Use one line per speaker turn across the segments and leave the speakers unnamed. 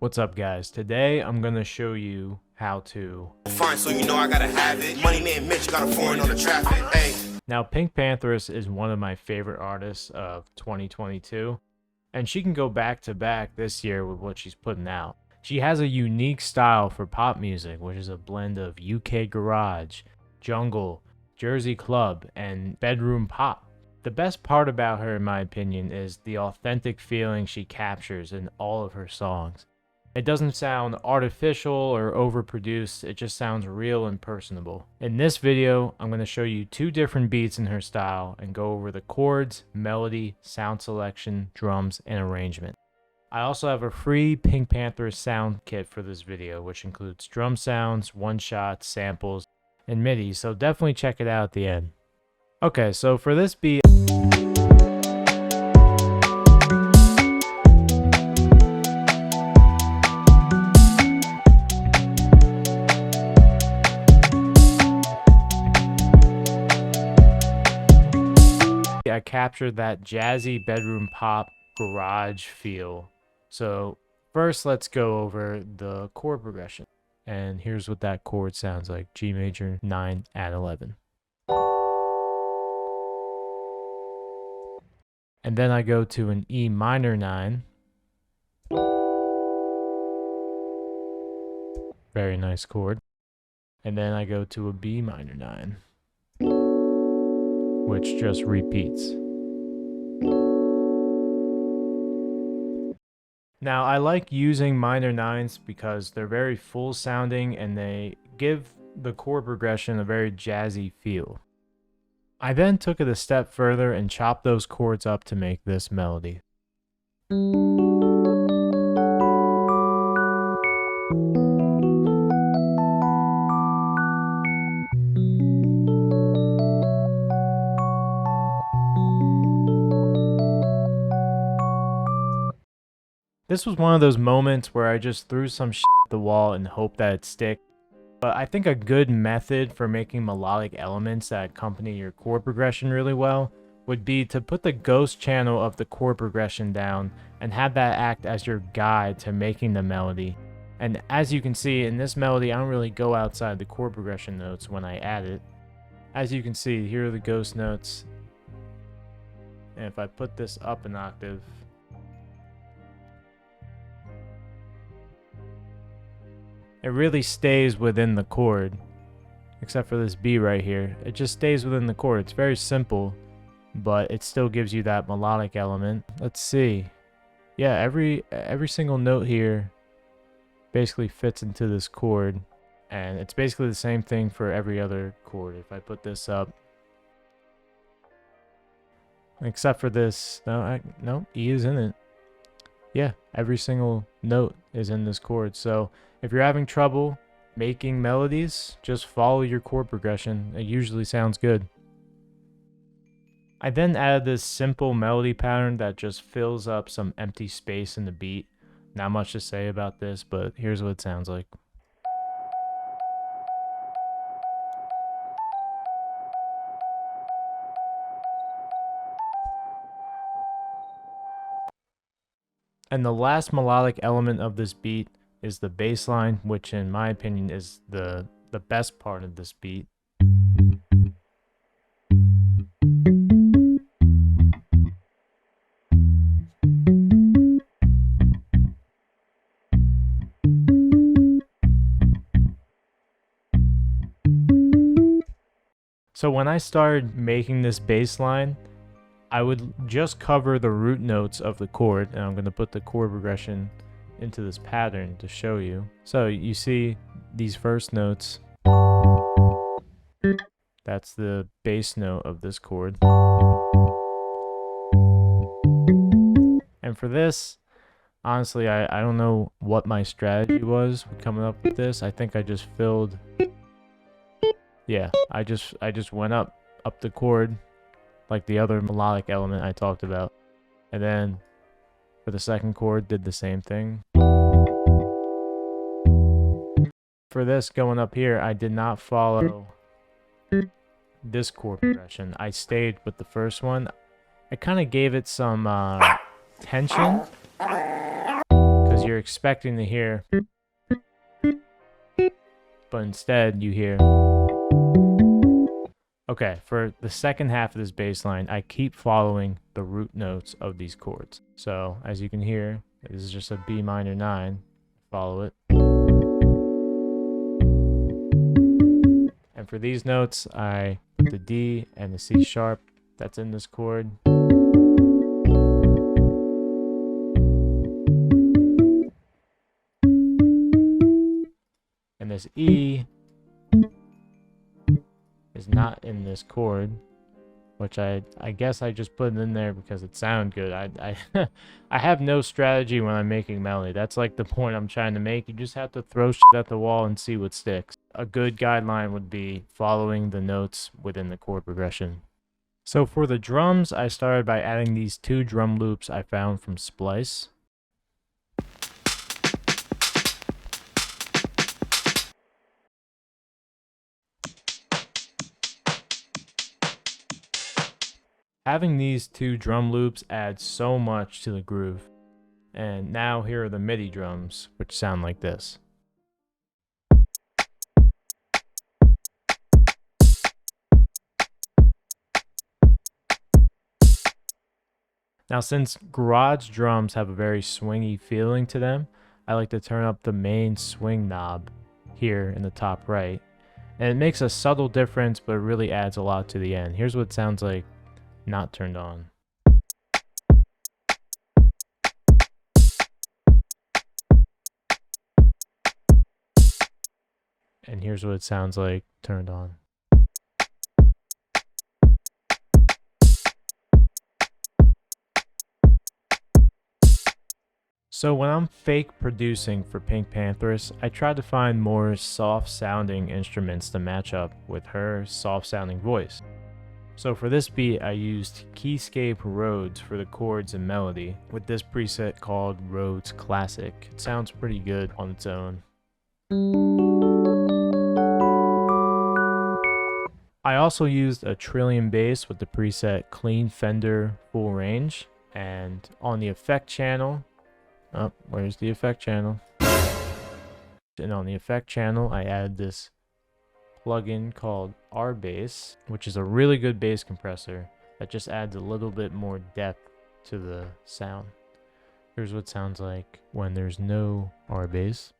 What's up, guys? Today I'm gonna show you how to
Fine, so you know I gotta have it. Money man Mitch got a foreign on the traffic. Hey.
Now, Pinkpantheress is one of my favorite artists of 2022, and she can go back to back this year with what she's putting out. She has a unique style for pop music, which is a blend of UK garage, jungle, Jersey club, and bedroom pop. The best part about her, in my opinion, is the authentic feeling she captures in all of her songs. It doesn't sound artificial or overproduced, it just sounds real and personable. In this video, I'm going to show you two different beats in her style and go over the chords, melody, sound selection, drums, and arrangement. I also have a free Pinkpantheress sound kit for this video, which includes drum sounds, one-shots, samples, and MIDI, so definitely check it out at the end. Okay, so for this beat, I captured that jazzy bedroom pop garage feel. So first let's go over the chord progression. And here's what that chord sounds like. G major 9 add 11. And then I go to an E minor 9. Very nice chord. And then I go to a B minor 9, which just repeats. Now, I like using minor 9s because they're very full sounding and they give the chord progression a very jazzy feel. I then took it a step further and chopped those chords up to make this melody. This was one of those moments where I just threw some shit at the wall and hoped that it'd stick. But I think a good method for making melodic elements that accompany your chord progression really well would be to put the ghost channel of the chord progression down and have that act as your guide to making the melody. And as you can see in this melody, I don't really go outside the chord progression notes when I add it. As you can see, here are the ghost notes. And if I put this up an octave, it really stays within the chord, except for this B right here. It just stays within the chord. It's very simple, but it still gives you that melodic element. Let's see. Yeah, every single note here basically fits into this chord, and it's basically the same thing for every other chord. If I put this up, except for this, no, E is in it. Yeah, every single note is in this chord. So if you're having trouble making melodies, just follow your chord progression. It usually sounds good. I then added this simple melody pattern that just fills up some empty space in the beat. Not much to say about this, but here's what it sounds like. And the last melodic element of this beat is the bass line, which in my opinion is the best part of this beat. So when I started making this bass line, I would just cover the root notes of the chord, and I'm going to put the chord progression into this pattern to show you. So you see these first notes. That's the bass note of this chord. And for this, honestly, I don't know what my strategy was coming up with this. I think I just filled. Yeah, I just went up the chord like the other melodic element I talked about. And then for the second chord, did the same thing. For this going up here, I did not follow this chord progression. I stayed with the first one. I kind of gave it some tension, because because you're expecting to hear, but instead you hear. Okay, for the second half of this bass line, I keep following the root notes of these chords. So as you can hear, this is just a B minor 9. Follow it. And for these notes, I put the D and the C sharp that's in this chord. And this E is not in this chord, which I guess I just put it in there because it sounded good. I I have no strategy when I'm making melody. That's like the point I'm trying to make. You just have to throw shit at the wall and see what sticks. A good guideline would be following the notes within the chord progression. So for the drums, I started by adding these 2 drum loops I found from Splice. Having these 2 drum loops adds so much to the groove. And now here are the MIDI drums, which sound like this. Now since garage drums have a very swingy feeling to them, I like to turn up the main swing knob here in the top right. And it makes a subtle difference, but it really adds a lot to the end. Here's what it sounds like not turned on. And here's what it sounds like turned on. So when I'm fake producing for Pinkpantheress, I try to find more soft sounding instruments to match up with her soft sounding voice. So for this beat, I used Keyscape Rhodes for the chords and melody with this preset called Rhodes Classic. It sounds pretty good on its own. I also used a Trillium bass with the preset Clean Fender Full Range, and on the effect channel, where's the effect channel? And on the effect channel, I added this plugin called R-Bass, which is a really good bass compressor that just adds a little bit more depth to the sound. Here's what it sounds like when there's no R-Bass.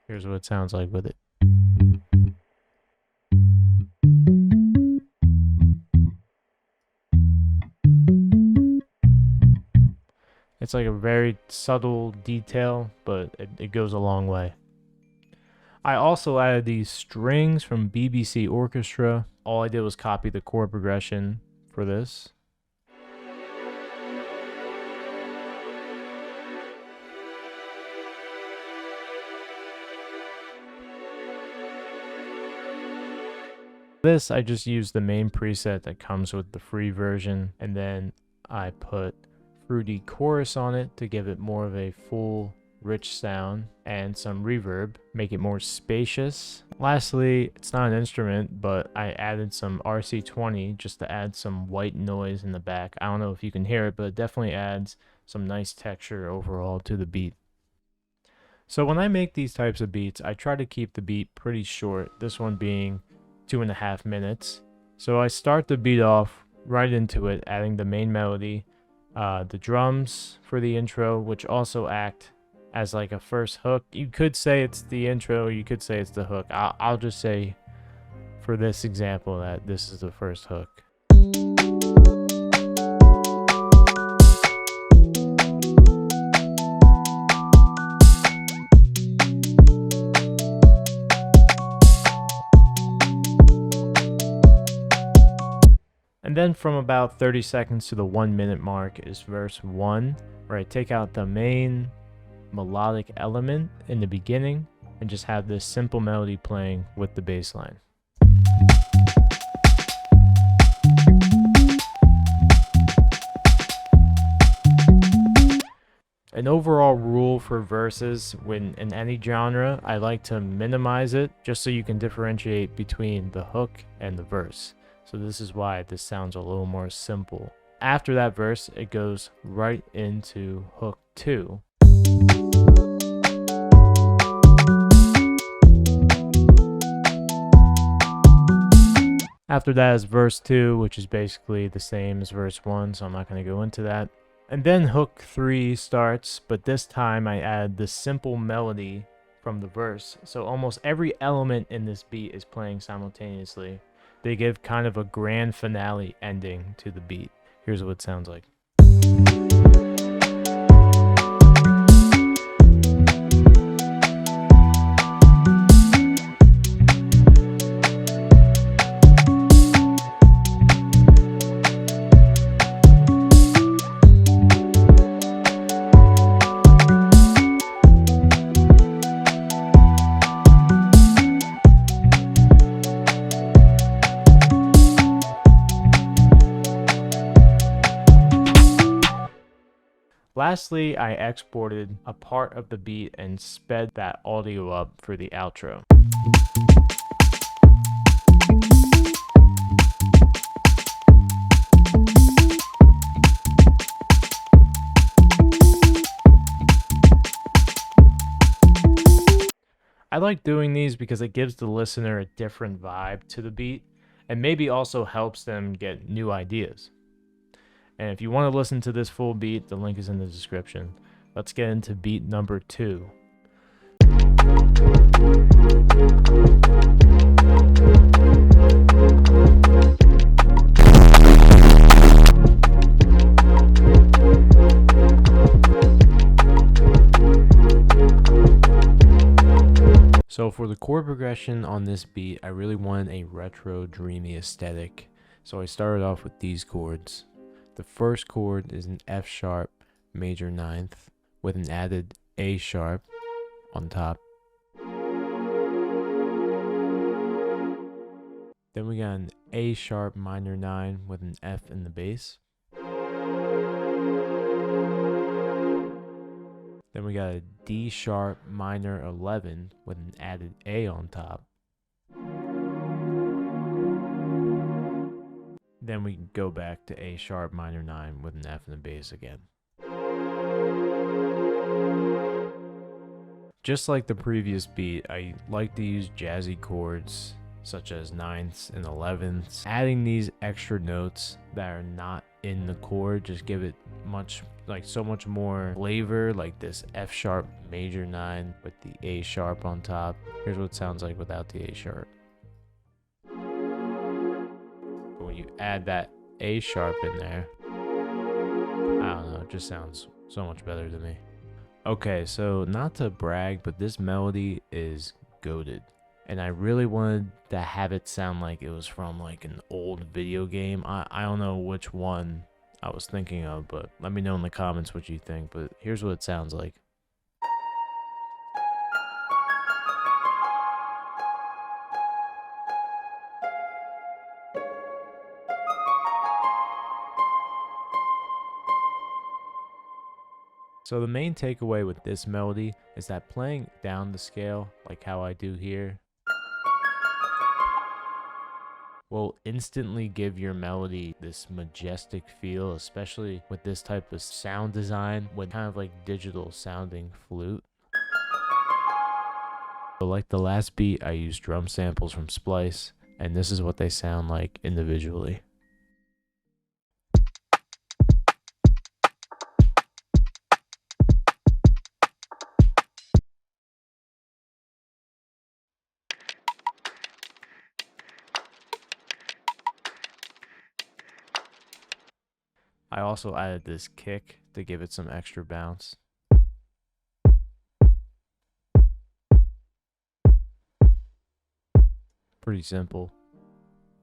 Here's what it sounds like with it. It's like a very subtle detail, but it goes a long way. I also added these strings from BBC Orchestra. All I did was copy the chord progression for this. This, I just used the main preset that comes with the free version, and then I put fruity chorus on it to give it more of a full, rich sound, and some reverb, make it more spacious. Lastly, it's not an instrument, but I added some RC20 just to add some white noise in the back. I don't know if you can hear it, but it definitely adds some nice texture overall to the beat. So when I make these types of beats, I try to keep the beat pretty short, this one being 2.5 minutes. So I start the beat off right into it, adding the main melody, the drums for the intro, which also act as like a first hook. You could say it's the intro, you could say it's the hook. I'll just say for this example that this is the first hook. And then from about 30 seconds to the 1 minute mark is verse 1, where I take out the main melodic element in the beginning and just have this simple melody playing with the bass line. An overall rule for verses in any genre, I like to minimize it just so you can differentiate between the hook and the verse. So this is why this sounds a little more simple. After that verse, it goes right into hook 2. After that is verse 2, which is basically the same as verse 1, so I'm not going to go into that. And then hook 3 starts, but this time I add the simple melody from the verse. So almost every element in this beat is playing simultaneously. They give kind of a grand finale ending to the beat. Here's what it sounds like. Lastly, I exported a part of the beat and sped that audio up for the outro. I like doing these because it gives the listener a different vibe to the beat and maybe also helps them get new ideas. And if you want to listen to this full beat, the link is in the description. Let's get into beat number 2. So for the chord progression on this beat, I really wanted a retro dreamy aesthetic. So I started off with these chords. The first chord is an F sharp major ninth with an added A sharp on top. Then we got an A sharp minor 9 with an F in the bass. Then we got a D sharp minor 11 with an added A on top. Then we go back to A sharp minor 9 with an F in the bass again. Just like the previous beat, I like to use jazzy chords such as ninths and 11ths. Adding these extra notes that are not in the chord just give it so much more flavor, like this F sharp major 9 with the A sharp on top. Here's what it sounds like without the A sharp. When you add that A sharp in there, I don't know, it just sounds so much better to me. Okay, so not to brag, but this melody is goated. And I really wanted to have it sound like it was from like an old video game. I don't know which one I was thinking of, but let me know in the comments what you think. But here's what it sounds like. So the main takeaway with this melody is that playing down the scale, like how I do here, will instantly give your melody this majestic feel, especially with this type of sound design with kind of like digital sounding flute. So like the last beat, I used drum samples from Splice, and this is what they sound like individually. I also added this kick to give it some extra bounce. Pretty simple.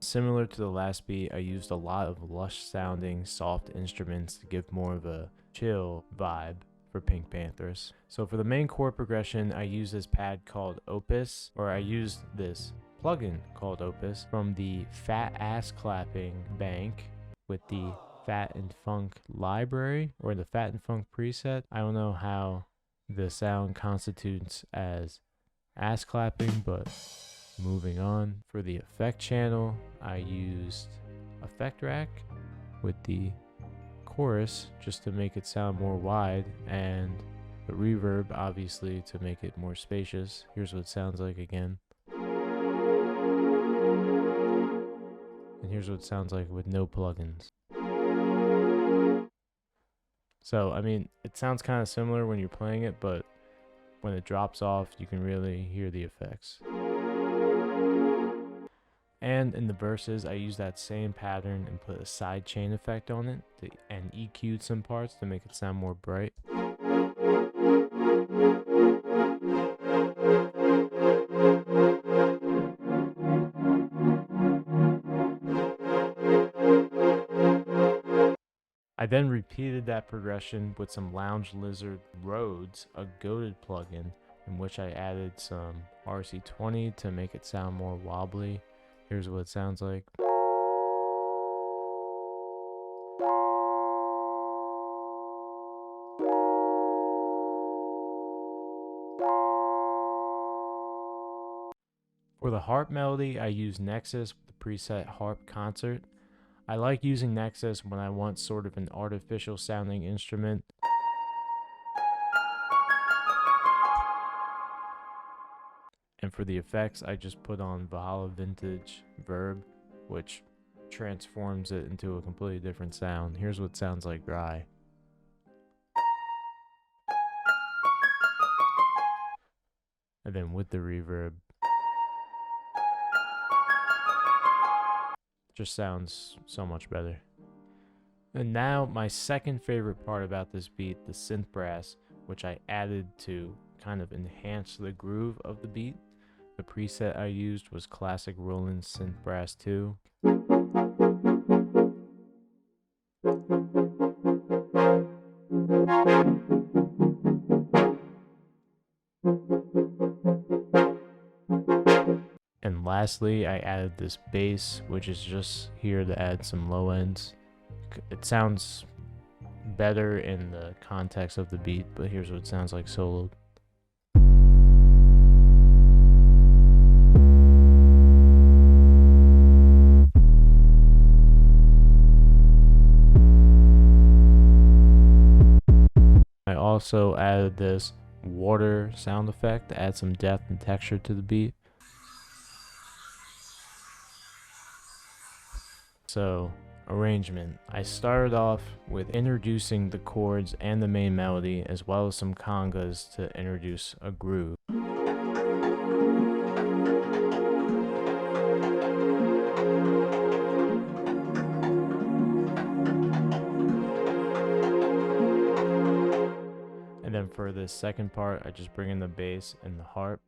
Similar to the last beat, I used a lot of lush sounding soft instruments to give more of a chill vibe for Pinkpantheress. So for the main chord progression, I use this pad called Opus, or I used this plugin called Opus from the Fat Ass Clapping bank with the Fat and Funk library, or the Fat and Funk preset. I don't know how the sound constitutes as ass clapping, but moving on. For the effect channel, I used effect rack with the chorus just to make it sound more wide, and the reverb obviously to make it more spacious. Here's what it sounds like again. And here's what it sounds like with no plugins. So, I mean, it sounds kind of similar when you're playing it, but when it drops off, you can really hear the effects. And in the verses, I use that same pattern and put a sidechain effect on it and EQ'd some parts to make it sound more bright. I then repeated that progression with some Lounge Lizard Rhodes, a goated plugin, in which I added some RC20 to make it sound more wobbly. Here's what it sounds like. For the harp melody, I use Nexus with the preset Harp Concert. I like using Nexus when I want sort of an artificial sounding instrument. And for the effects, I just put on Valhalla Vintage Verb, which transforms it into a completely different sound. Here's what it sounds like dry. And then with the reverb, just sounds so much better. And now my second favorite part about this beat, the synth brass, which I added to kind of enhance the groove of the beat. The preset I used was classic Roland Synth Brass 2. And lastly, I added this bass, which is just here to add some low ends. It sounds better in the context of the beat, but here's what it sounds like soloed. I also added this water sound effect to add some depth and texture to the beat. So, arrangement. I started off with introducing the chords and the main melody, as well as some congas to introduce a groove. And then for the second part, I just bring in the bass and the harp.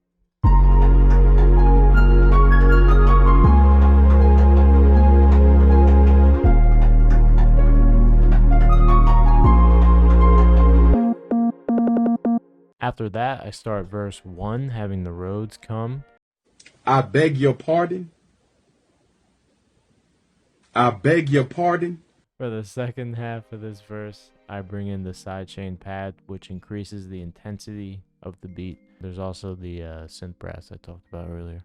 After that, I start verse 1, having the Rhodes come.
I beg your pardon. I beg your pardon.
For the second half of this verse, I bring in the sidechain pad, which increases the intensity of the beat. There's also the synth brass I talked about earlier.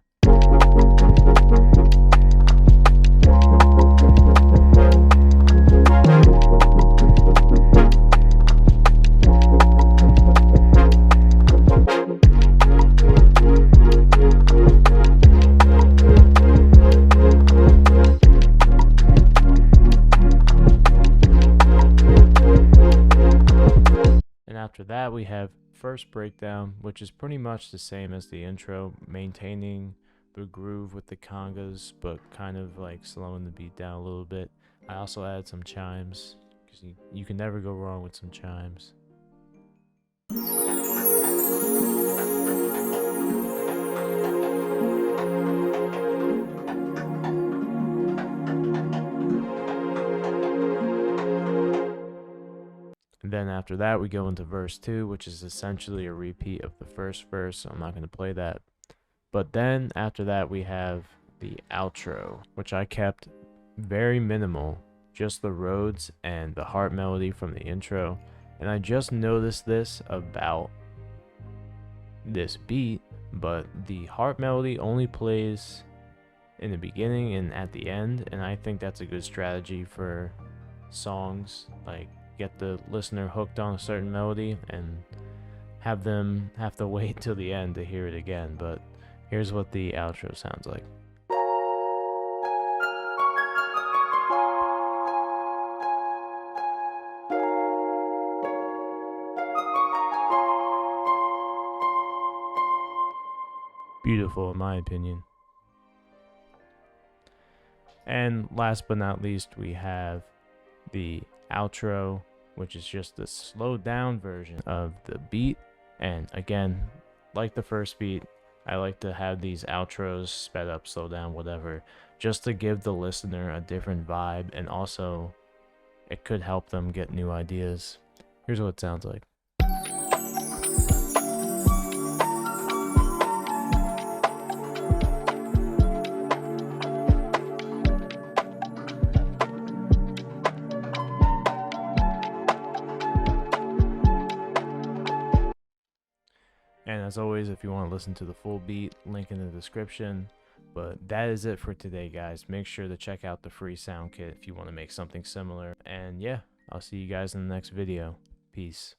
After that, we have first breakdown, which is pretty much the same as the intro, maintaining the groove with the congas, but kind of like slowing the beat down a little bit. I also added some chimes, because you can never go wrong with some chimes. And then after that, we go into verse 2, which is essentially a repeat of the first verse, so I'm not going to play that. But then after that, we have the outro, which I kept very minimal, just the Rhodes and the harp melody from the intro. And I just noticed this about this beat, but the harp melody only plays in the beginning and at the end, and I think that's a good strategy for songs. Like, get the listener hooked on a certain melody and have them have to wait till the end to hear it again. But here's what the outro sounds like. Beautiful in my opinion. And last but not least, we have the outro, which is just the slowed down version of the beat. And again, like the first beat, I like to have these outros sped up, slow down, whatever, just to give the listener a different vibe, and also it could help them get new ideas. Here's what it sounds like. And as always, if you want to listen to the full beat, link in the description. But that is it for today, guys. Make sure to check out the free sound kit if you want to make something similar. And yeah, I'll see you guys in the next video. Peace.